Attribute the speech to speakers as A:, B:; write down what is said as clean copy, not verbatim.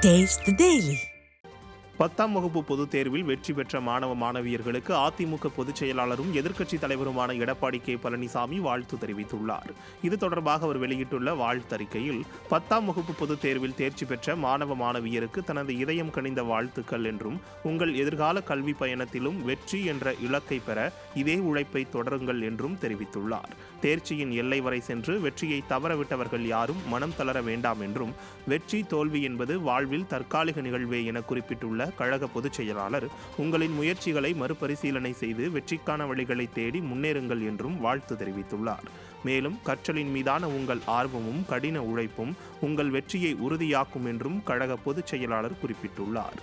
A: Taste the Daily.
B: 10ஆம் வகுப்பு பொதுத் தேர்வில் வெற்றி பெற்ற மாணவ மாணவியர்களுக்கு அதிமுக பொதுச் செயலாளரும் எதிர்க்கட்சித் தலைவருமான எடப்பாடி கே பழனிசாமி வாழ்த்து தெரிவித்துள்ளார். இது தொடர்பாக அவர் வெளியிட்டுள்ள வாழ்த்தறிக்கையில் 10ஆம் வகுப்பு பொதுத் தேர்வில் தேர்ச்சி பெற்ற மாணவ மாணவியருக்கு தனது இதயம் கனிந்த வாழ்த்துக்கள் என்றும், உங்கள் எதிர்கால கல்வி பயணத்திலும் வெற்றி என்ற இலக்கை பெற இதே உழைப்பை தொடருங்கள் என்றும் தெரிவித்துள்ளார். தேர்ச்சியின் எல்லை வரை சென்று வெற்றியை தவறவிட்டவர்கள் யாரும் மனம் தளர வேண்டாம் என்றும், வெற்றி தோல்வி என்பது வாழ்வில் தற்காலிக நிகழ்வே என குறிப்பிட்டுள்ள கழக பொதுச் செயலாளர், உங்களின் முயற்சிகளை மறுபரிசீலனை செய்து வெற்றிக்கான வழிகளை தேடி முன்னேறுங்கள் என்றும் வாழ்த்து தெரிவித்துள்ளார். மேலும் கற்றலின் மீதான உங்கள் ஆர்வமும் கடின உழைப்பும் உங்கள் வெற்றியை உறுதியாக்கும் என்றும் கழக பொதுச் செயலாளர் குறிப்பிட்டுள்ளார்.